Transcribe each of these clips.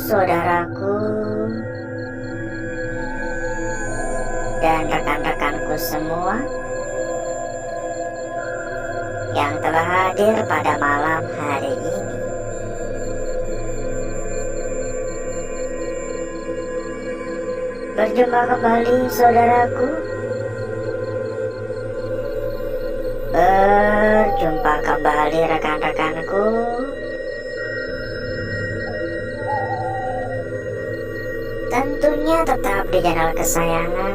saudaraku, dan rekan-rekanku semua yang telah hadir pada malam hari ini. Berjumpa kembali saudaraku, berjumpa kembali rekan-rekanku. Tentunya tetap di channel kesayangan,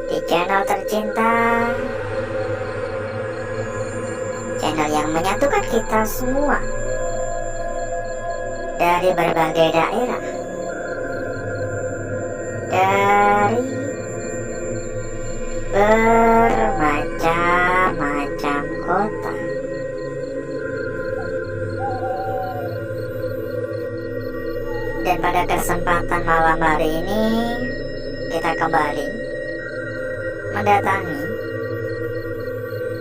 di channel tercinta, channel yang menyatukan kita semua dari berbagai daerah, dari bermacam-macam kota. Dan pada kesempatan malam hari ini kita kembali mendatangi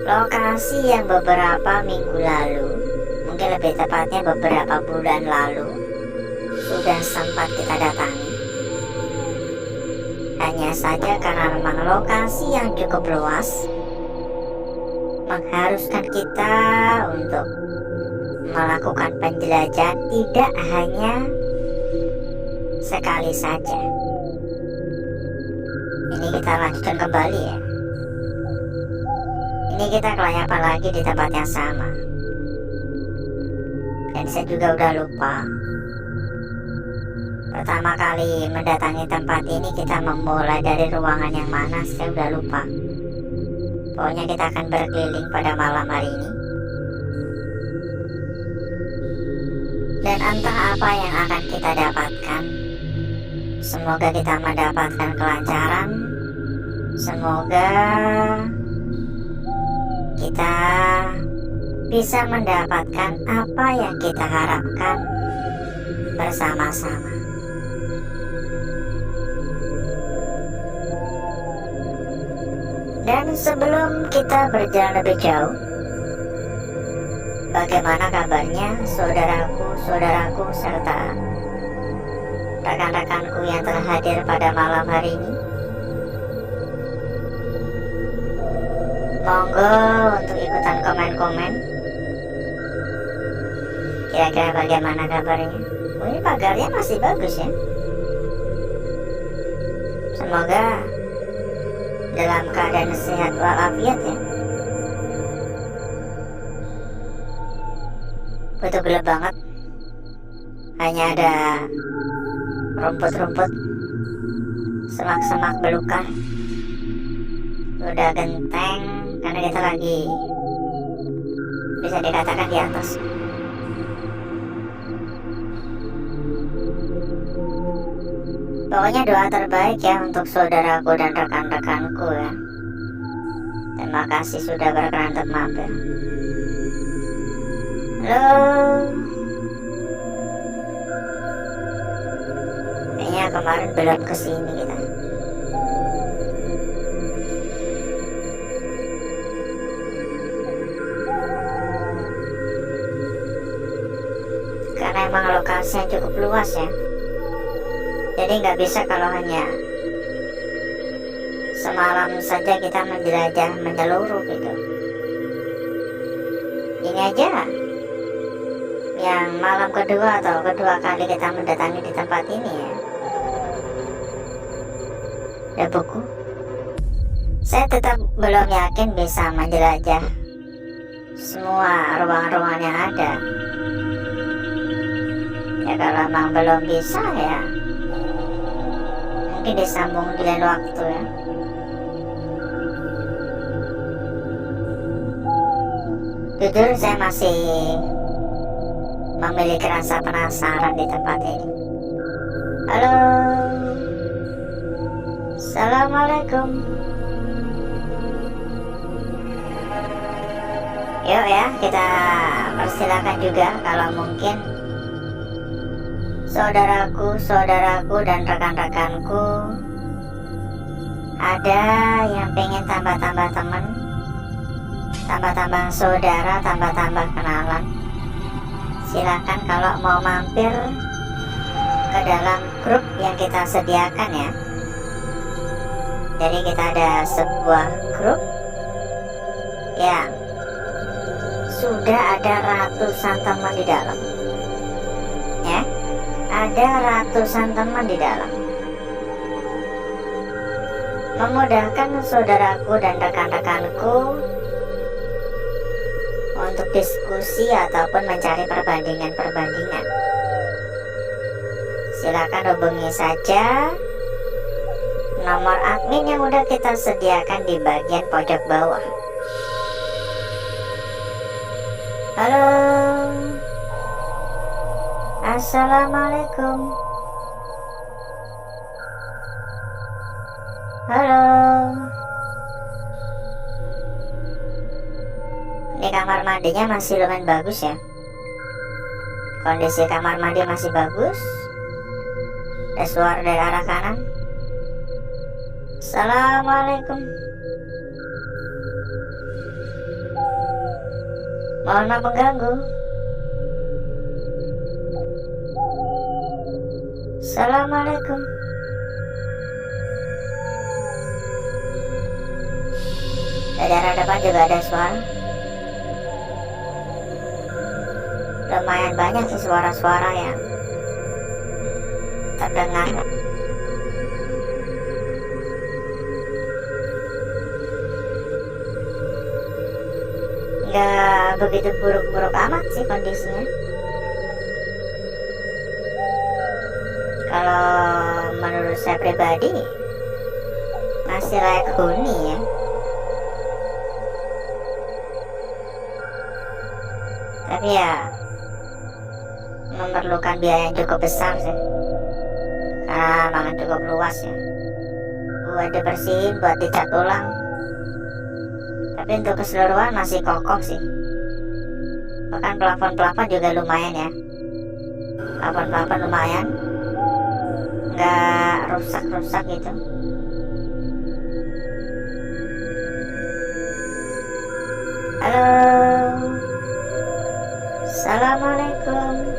lokasi yang beberapa minggu lalu, mungkin lebih tepatnya beberapa bulan lalu, sudah sempat kita datangi. Hanya saja karena memang lokasi yang cukup luas mengharuskan kita untuk melakukan penjelajahan tidak hanya sekali saja. Ini kita lanjutkan kembali ya. Ini kita kelayapan lagi di tempat yang sama. Dan saya juga udah lupa pertama kali mendatangi tempat ini kita memulai dari ruangan yang mana, saya udah lupa. Pokoknya kita akan berkeliling pada malam hari ini. Dan entah apa yang akan kita dapatkan. Semoga kita mendapatkan kelancaran. Semoga kita bisa mendapatkan apa yang kita harapkan bersama-sama. Dan sebelum kita berjalan lebih jauh, bagaimana kabarnya saudaraku, serta rekan-rekanku yang telah hadir pada malam hari ini? Monggo untuk ikutan komen-komen. Kira-kira bagaimana kabarnya? Oh, ini pagarnya masih bagus ya. Semoga dalam keadaan sehat walafiat ya. Betul gelap banget. Hanya ada rumput-rumput, semak-semak belukar. Udah genteng karena kita lagi bisa dikatakan di atas. Pokoknya doa terbaik ya untuk saudaraku dan rekan-rekanku ya. Terima kasih sudah berkenan untuk mampir. Halo. Kayaknya kemarin belum kesini kita. Karena emang lokasinya cukup luas ya. Jadi nggak bisa kalau hanya semalam saja kita menjelajah menyeluruh gitu. Ini aja yang malam kedua atau kedua kali kita mendatangi di tempat ini ya. Ada buku. Saya tetap belum yakin bisa menjelajah semua ruangan-ruangan yang ada. Ya kalau memang belum bisa ya mungkin disambung di lain waktu ya. Jujur saya masih memiliki rasa penasaran di tempat ini. Halo. Assalamualaikum. Yuk ya, kita persilakan juga kalau mungkin saudaraku dan rekan-rekanku ada yang pengen tambah-tambah teman, tambah-tambah saudara, tambah-tambah kenalan, Silakan kalau mau mampir ke dalam grup yang kita sediakan ya. Jadi kita ada sebuah grup yang sudah ada ratusan teman di dalam ya, ada ratusan teman di dalam, memudahkan saudaraku dan rekan-rekanku untuk diskusi ataupun mencari perbandingan-perbandingan. Silakan hubungi saja nomor admin yang udah kita sediakan di bagian pojok bawah. Halo, assalamualaikum. Halo. Ini kamar mandinya masih lumayan bagus ya. Kondisi kamar mandi masih bagus. Ada suara dari arah kanan. Assalamualaikum. Mohon maaf mengganggu. Assalamualaikum. Dari arah depan juga ada suara. Lumayan banyak sih suara-suara yang terdengar. Nggak begitu buruk-buruk amat sih kondisinya. Kalau menurut saya pribadi masih layak huni ya. Tapi ya memerlukan biaya yang cukup besar sih, karena banget cukup luas ya, buat dibersihin, buat dicat ulang. Tapi untuk keseluruhan masih kokoh sih. Bahkan plafon-plafon juga lumayan ya, plafon-plafon lumayan, nggak rusak-rusak gitu. Halo, assalamualaikum.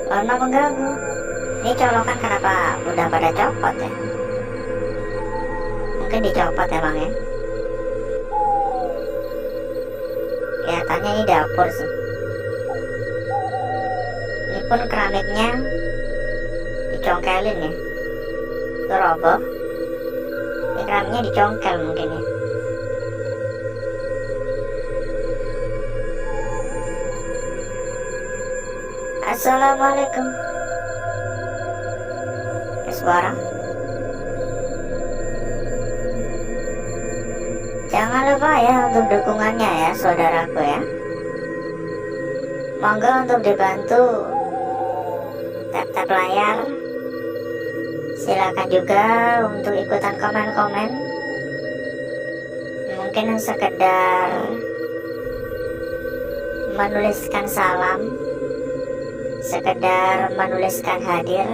Mohon maaf mengganggu. Ini colokan kenapa udah pada copot ya? Mungkin dicopot emang ya. Kelihatannya ini dapur sih. Ini pun keramiknya dicongkelin ya. Itu roboh. Ini keramiknya dicongkel mungkin ya. Assalamualaikum. Suara. Jangan lupa ya untuk dukungannya ya saudaraku ya. Monggo untuk dibantu tap-tap layar. Silakan juga untuk ikutan komen-komen. Mungkin sekedar menuliskan salam, sekedar menuliskan hadir.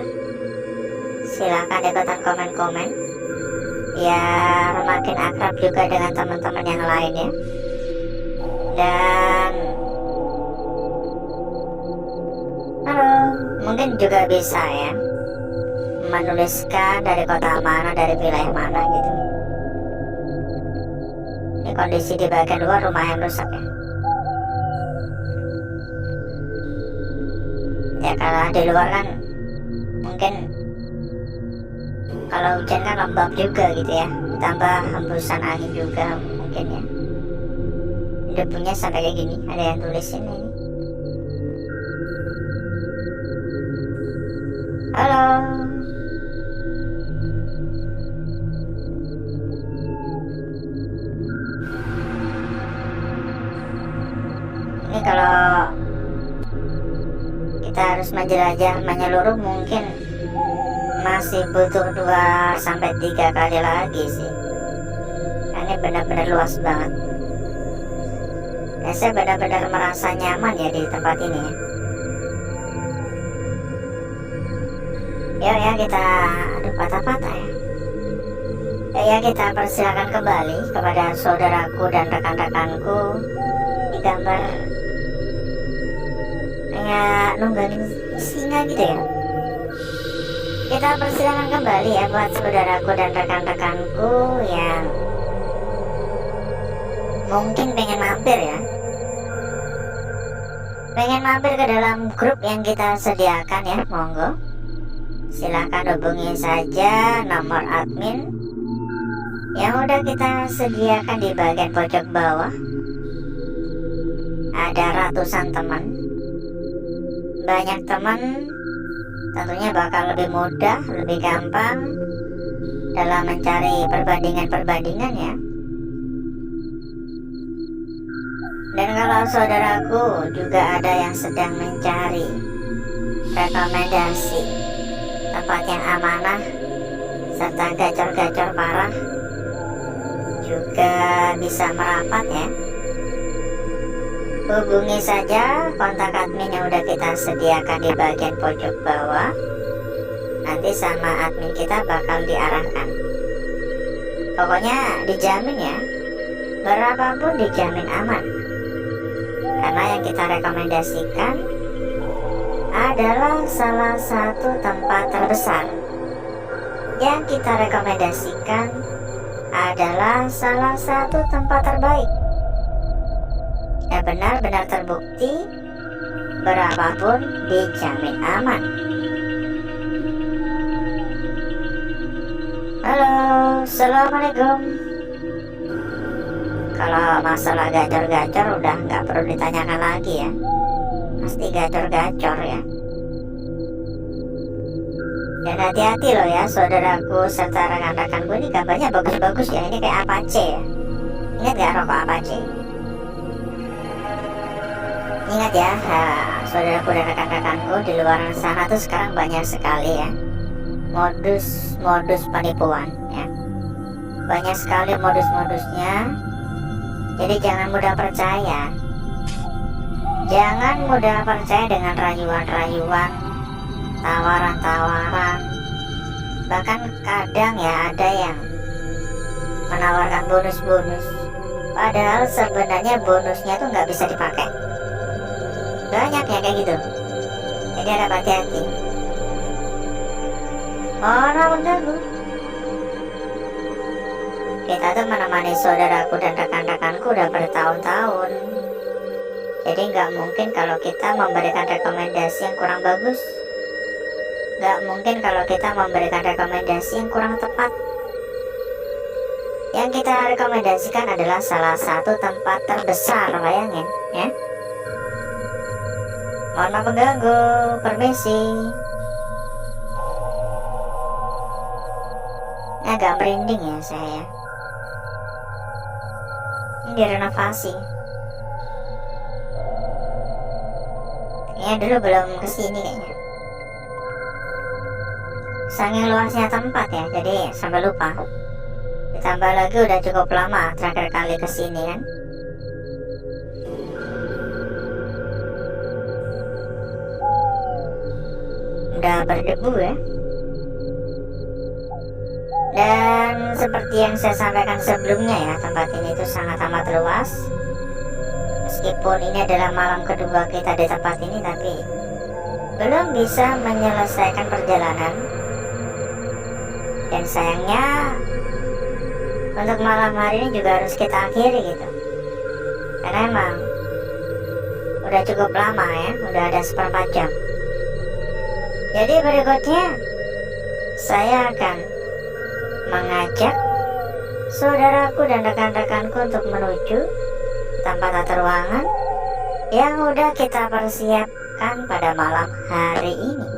Silakan ikutan komen-komen biar makin akrab juga dengan teman-teman yang lainnya. Dan halo, mungkin juga bisa ya menuliskan dari kota mana, dari wilayah mana gitu. Ini kondisi di bagian luar lumayan rusak ya. Ya kalau di luar kan mungkin kalau hujan kan lembab juga gitu ya, tambah hembusan angin juga mungkin ya. Debunya sampai kayak gini, ada yang tulisin ini. Halo. Ini kalau kita harus menjelajah menyeluruh mungkin masih butuh 2-3 kali lagi sih. Ini benar-benar luas banget. Saya benar-benar merasa nyaman ya di tempat ini ya. Yuk ya kita, aduh patah-patah ya. Ya kita persilakan kembali kepada saudaraku dan rekan-rekanku gambar kayak nunggangin singa gitu ya. Kita persilakan kembali ya buat saudaraku dan rekan-rekanku yang mungkin pengen mampir ya, pengen mampir ke dalam grup yang kita sediakan ya. Monggo silahkan hubungi saja nomor admin yang udah kita sediakan di bagian pojok bawah. Ada ratusan teman, banyak teman, tentunya bakal lebih mudah, lebih gampang dalam mencari perbandingan-perbandingan ya. Dan kalau saudaraku juga ada yang sedang mencari rekomendasi tempat yang amanah serta gacor-gacor parah, juga bisa merapat ya. Hubungi saja kontak admin yang udah kita sediakan di bagian pojok bawah. Nanti sama admin kita bakal diarahkan. Pokoknya dijamin ya, berapapun dijamin aman. Karena yang kita rekomendasikan adalah salah satu tempat terbesar. Yang kita rekomendasikan adalah salah satu tempat terbaik. Ya benar-benar terbukti, berapapun dijamin aman. Halo, assalamualaikum. Kalau masalah gacor-gacor udah nggak perlu ditanyakan lagi ya, pasti gacor-gacor ya. Dan hati-hati loh ya saudaraku serta rekan-rekanku, ini gambarnya bagus-bagus ya. Ini kayak Apache ya. Ingat gak rokok Apache? Ingat ya, saudaraku dan rekan-rekanku, di luar sana tuh sekarang banyak sekali ya modus penipuan ya. Banyak sekali modus-modusnya. Jadi jangan mudah percaya. Jangan mudah percaya dengan rayuan-rayuan, tawaran-tawaran. Bahkan kadang ya ada yang menawarkan bonus-bonus, padahal sebenarnya bonusnya tuh nggak bisa dipakai. Banyak ya kayak gitu. Jadi harap hati-hati. Orang mengganggu. Kita tuh menemani saudaraku dan rekan-rekanku udah bertahun-tahun. Jadi nggak mungkin kalau kita memberikan rekomendasi yang kurang bagus. Nggak mungkin kalau kita memberikan rekomendasi yang kurang tepat. Yang kita rekomendasikan adalah salah satu tempat terbesar, bayangin ya. Mohon maaf mengganggu, permisi. Agak merinding ya saya. Ini direnovasi. Kayaknya dulu belum kesini kayaknya. Saking luasnya tempat ya, jadi sampai lupa. Ditambah lagi udah cukup lama terakhir kali kesini kan. Udah berdebu ya. Dan seperti yang saya sampaikan sebelumnya ya, tempat ini tuh sangat amat luas. Meskipun ini adalah malam kedua kita di tempat ini, tapi belum bisa menyelesaikan perjalanan. Dan sayangnya untuk malam hari ini juga harus kita akhiri gitu. Karena emang udah cukup lama ya, udah ada seperempat jam. Jadi berikutnya saya akan mengajak saudaraku dan rekan-rekanku untuk menuju tempat tata ruangan yang udah kita persiapkan pada malam hari ini.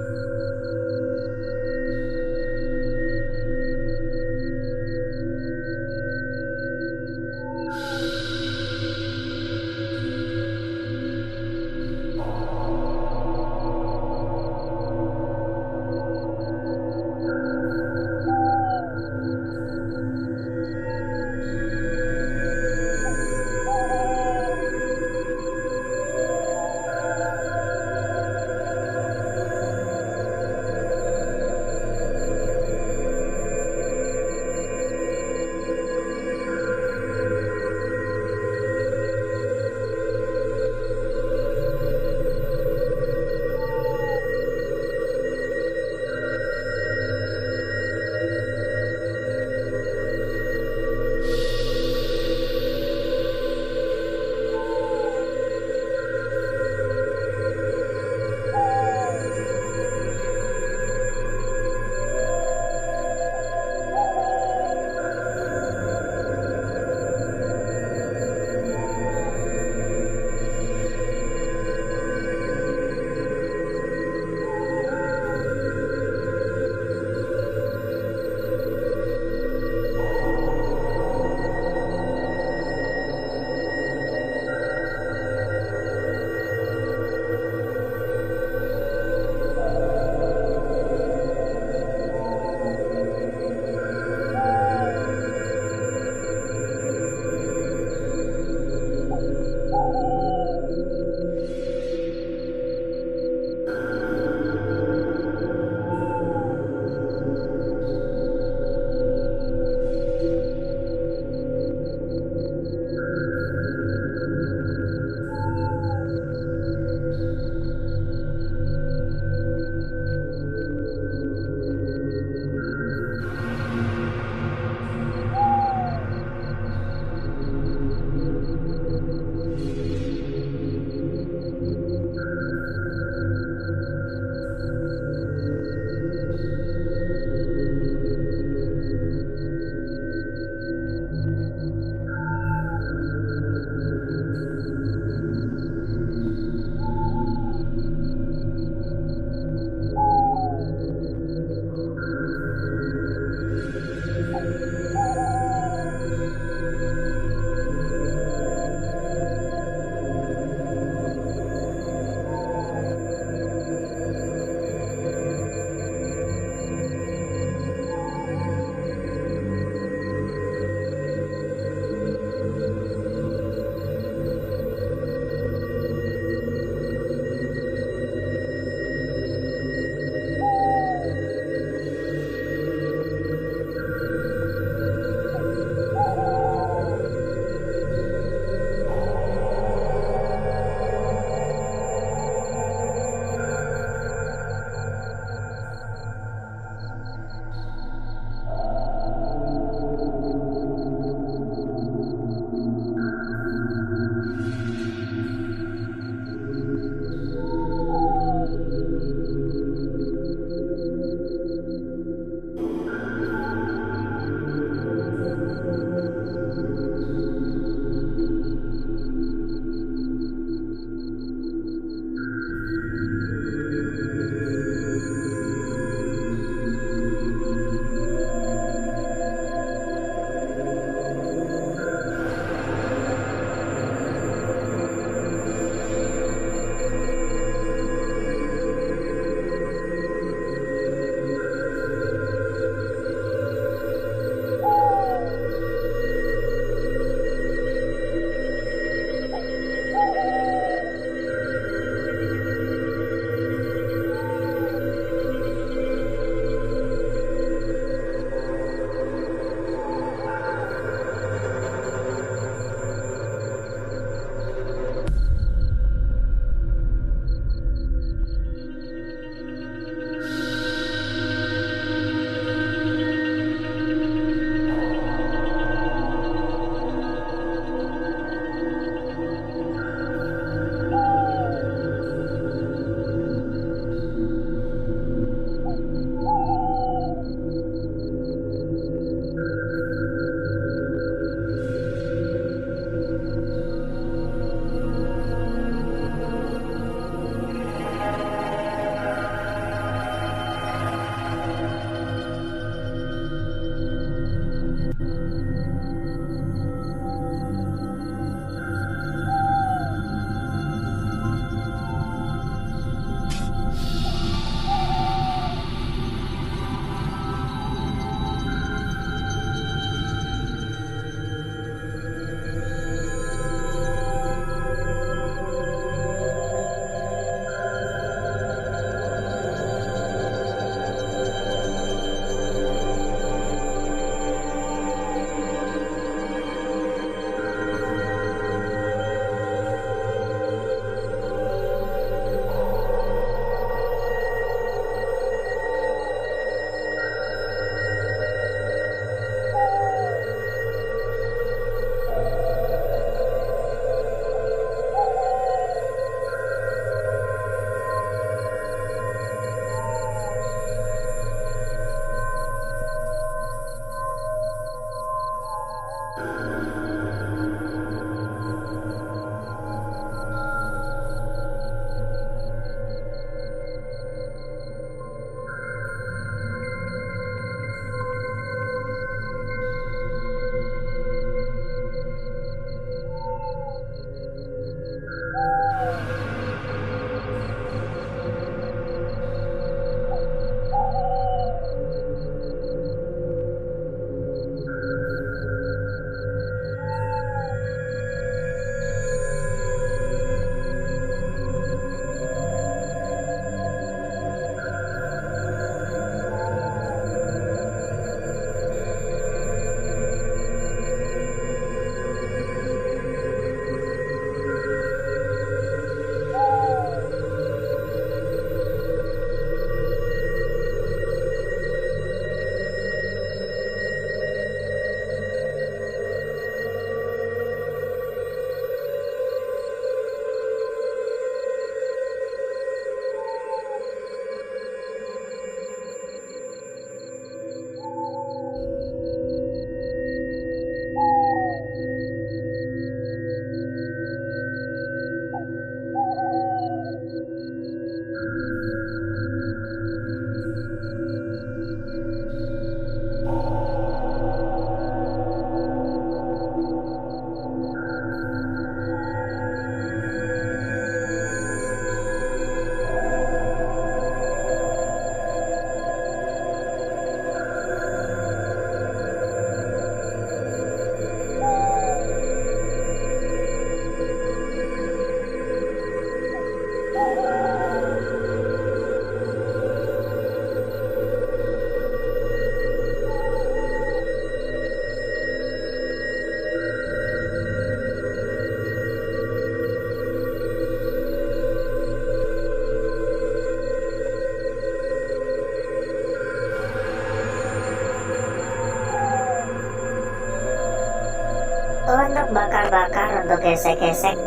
Untuk bakar-bakar, untuk gesek-gesek,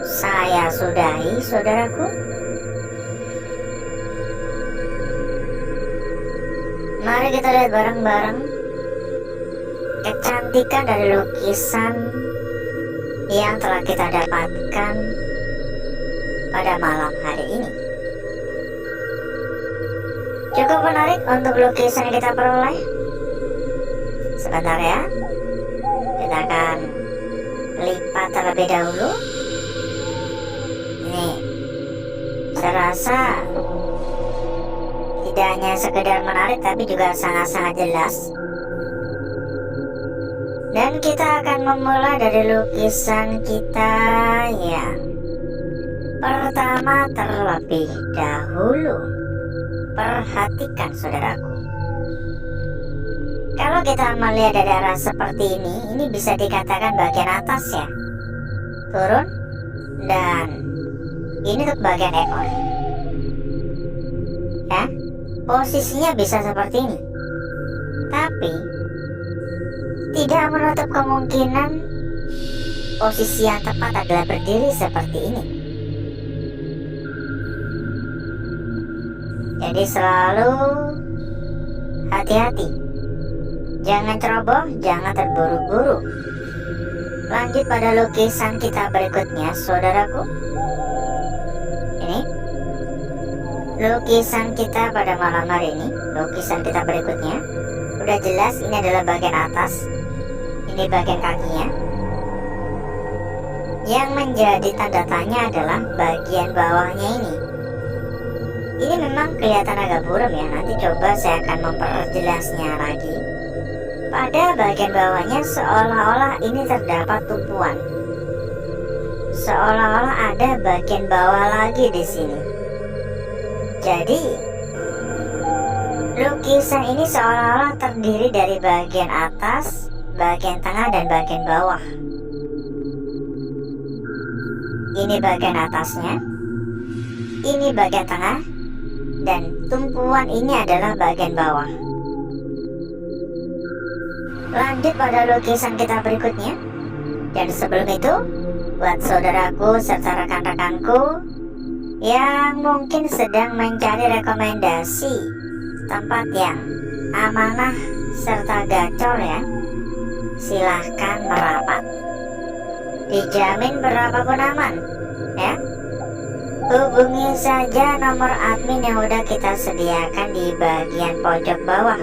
saya sudahi, saudaraku. Mari kita lihat bareng-bareng kecantikan dari lukisan yang telah kita dapatkan pada malam hari ini. Cukup menarik untuk lukisan yang kita peroleh. Sebentar ya, kita akan lipat terlebih dahulu. Ini saya rasa tidak hanya sekedar menarik, tapi juga sangat-sangat jelas. Dan kita akan memulai dari lukisan kita yang pertama terlebih dahulu. Perhatikan, saudaraku. Kalau kita melihat dari arah seperti ini bisa dikatakan bagian atas ya, turun, dan ini untuk bagian ekor ya. Posisinya bisa seperti ini, tapi tidak menutup kemungkinan posisi yang tepat adalah berdiri seperti ini. Jadi selalu hati-hati, jangan ceroboh, jangan terburu-buru. Lanjut pada lukisan kita berikutnya, saudaraku. Ini lukisan kita pada malam hari ini. Lukisan kita berikutnya udah jelas, ini adalah bagian atas, ini bagian kakinya. Yang menjadi tanda tanya adalah bagian bawahnya ini. Ini memang kelihatan agak buram ya. Nanti coba saya akan memperjelasnya lagi. Pada bagian bawahnya seolah-olah ini terdapat tumpuan, seolah-olah ada bagian bawah lagi di sini. Jadi lukisan ini seolah-olah terdiri dari bagian atas, bagian tengah, dan bagian bawah. Ini bagian atasnya, ini bagian tengah, dan tumpuan ini adalah bagian bawah. Lanjut pada lukisan kita berikutnya. Dan sebelum itu, buat saudaraku serta rekan-rekanku yang mungkin sedang mencari rekomendasi tempat yang amanah serta gacor ya, silahkan merapat. Dijamin berapapun aman, ya. Hubungi saja nomor admin yang udah kita sediakan di bagian pojok bawah.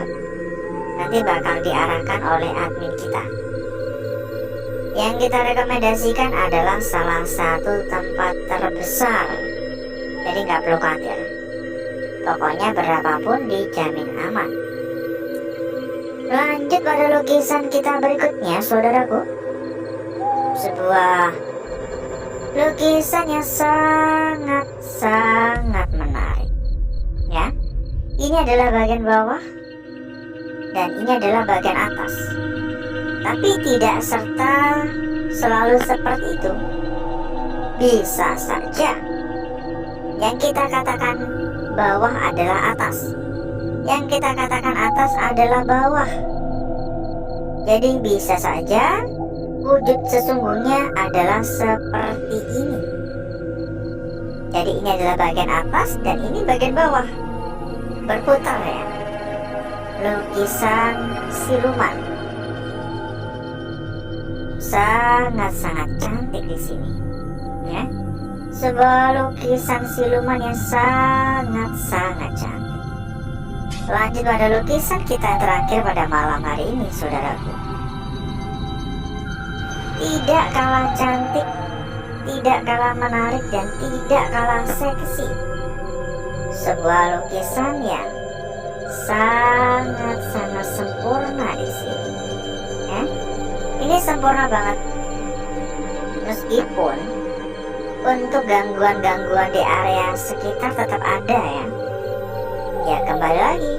Nanti bakal diarahkan oleh admin kita. Yang kita rekomendasikan adalah salah satu tempat terbesar, jadi nggak perlu khawatir. Pokoknya berapapun dijamin aman. Lanjut pada lukisan kita berikutnya, saudaraku. Sebuah lukisan yang sangat menarik, ya. Ini adalah bagian bawah dan ini adalah bagian atas. Tapi tidak serta selalu seperti itu. Bisa saja yang kita katakan bawah adalah atas, yang kita katakan atas adalah bawah. Jadi bisa saja wujud sesungguhnya adalah seperti ini. Jadi ini adalah bagian atas dan ini bagian bawah, berputar, ya. Lukisan siluman sangat cantik di sini, ya. Sebuah lukisan siluman yang sangat cantik. Lanjut pada lukisan kita yang terakhir pada malam hari ini, saudaraku. Tidak kalah cantik, tidak kalah menarik, dan tidak kalah seksi. Sebuah lukisan yang sangat sempurna di sini, ya. Ini sempurna banget. Meskipun untuk gangguan-gangguan di area sekitar tetap ada, ya. Ya, kembali lagi,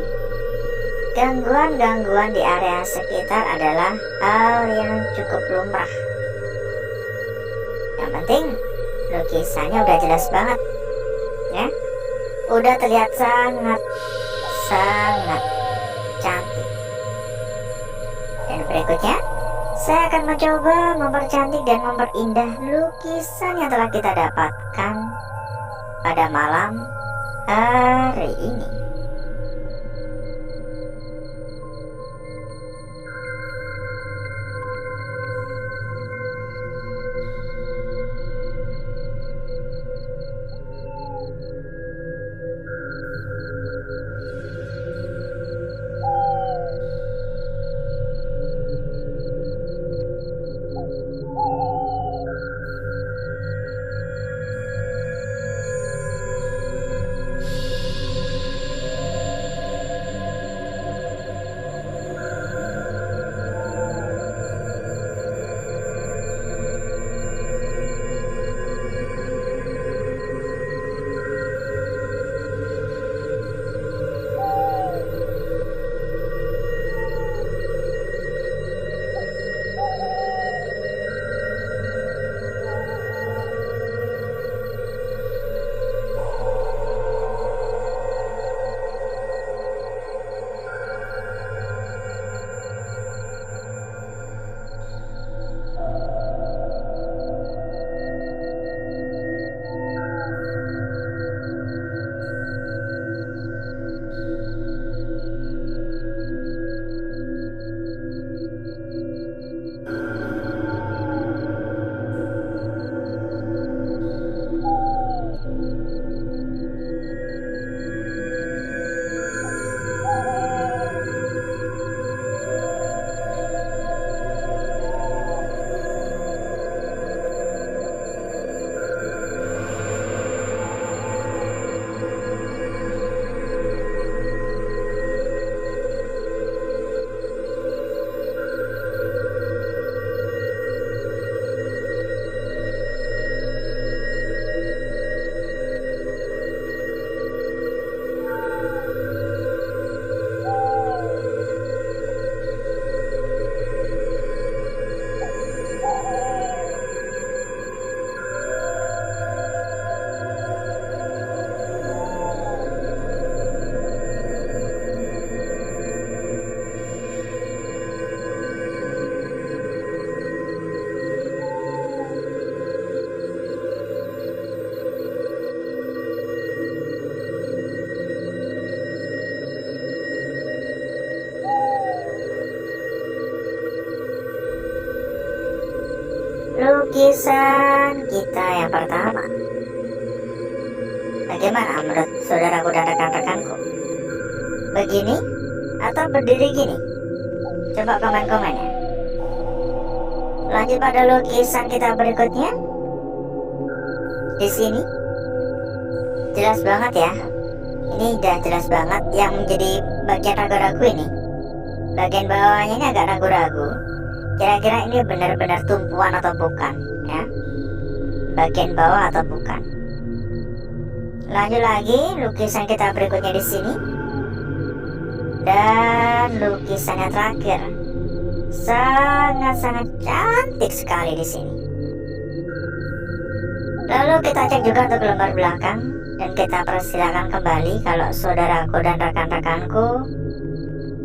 gangguan-gangguan di area sekitar adalah hal yang cukup lumrah. Yang penting lukisannya udah jelas banget, ya. Udah terlihat sangat cantik. Dan berikutnya saya akan mencoba mempercantik dan memperindah lukisan yang telah kita dapatkan pada malam hari ini. lukisan kita yang pertama. Bagaimana menurut saudaraku dan rekan-rekanku? Begini atau berdiri gini? Coba komen-komen ya. Lanjut pada lukisan kita berikutnya. Di sini jelas banget ya. Ini udah jelas banget yang menjadi bagian ragu-ragu ini. Bagian bawahnya ini agak ragu-ragu. Kira-kira ini benar-benar tumpuan atau bukan ya? Bagian bawah atau bukan? Lanjut lagi lukisan kita berikutnya di sini. Dan lukisan yang terakhir sangat-sangat cantik sekali di sini. Lalu kita cek juga untuk lembar belakang dan kita persilakan kembali kalau saudaraku dan rekan-rekanku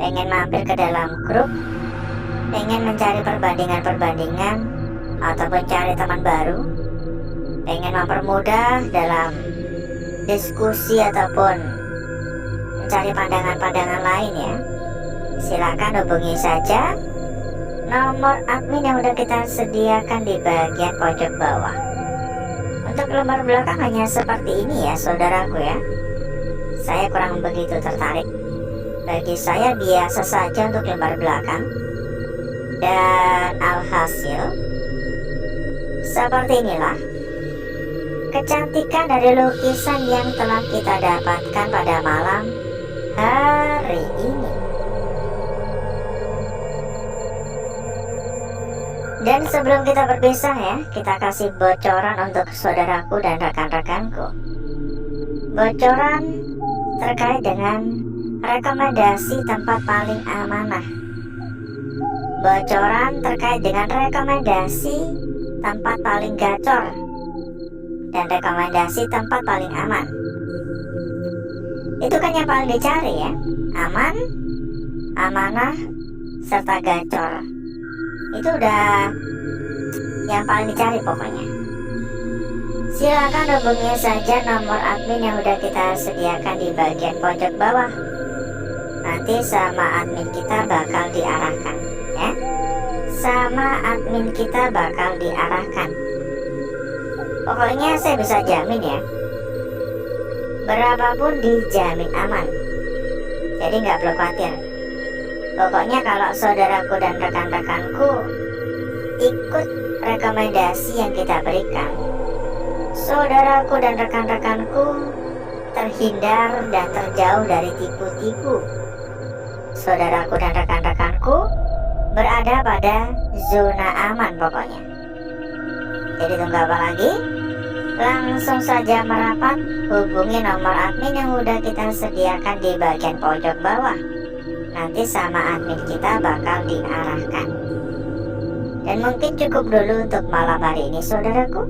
pengen mampir ke dalam grup, pengen mencari perbandingan-perbandingan ataupun cari teman baru, pengen mempermudah dalam diskusi ataupun mencari pandangan-pandangan lain ya, silakan hubungi saja nomor admin yang udah kita sediakan di bagian pojok bawah. Untuk lembar belakang hanya seperti ini ya saudaraku ya. Saya kurang begitu tertarik. Bagi saya biasa saja untuk lembar belakang. Dan alhasil seperti inilah kecantikan dari lukisan yang telah kita dapatkan pada malam hari ini. Dan sebelum kita berpisah ya, kita kasih bocoran untuk saudaraku dan rekan-rekanku. Bocoran terkait dengan rekomendasi tempat paling amanah. Bocoran terkait dengan rekomendasi tempat paling gacor dan rekomendasi tempat paling aman. Itu kan yang paling dicari ya, aman, amanah, serta gacor. Itu udah yang paling dicari pokoknya. Silakan hubungi saja nomor admin yang udah kita sediakan di bagian pojok bawah. Nanti sama admin kita bakal diarahkan ya. Sama admin kita bakal diarahkan. Pokoknya saya bisa jamin ya, berapapun dijamin aman. Jadi nggak perlu khawatir. Pokoknya kalau saudaraku dan rekan-rekanku ikut rekomendasi yang kita berikan, saudaraku dan rekan-rekanku terhindar dan terjauh dari tipu-tipu. Saudaraku dan rekan-rekanku berada pada zona aman pokoknya. Jadi tunggu apa lagi? Langsung saja merapat, hubungi nomor admin yang udah kita sediakan di bagian pojok bawah. Nanti sama admin kita bakal diarahkan. Dan mungkin cukup dulu untuk malam hari ini saudaraku.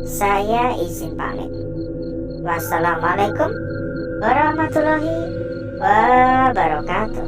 Saya izin pamit. Wassalamualaikum warahmatullahi wabarakatuh.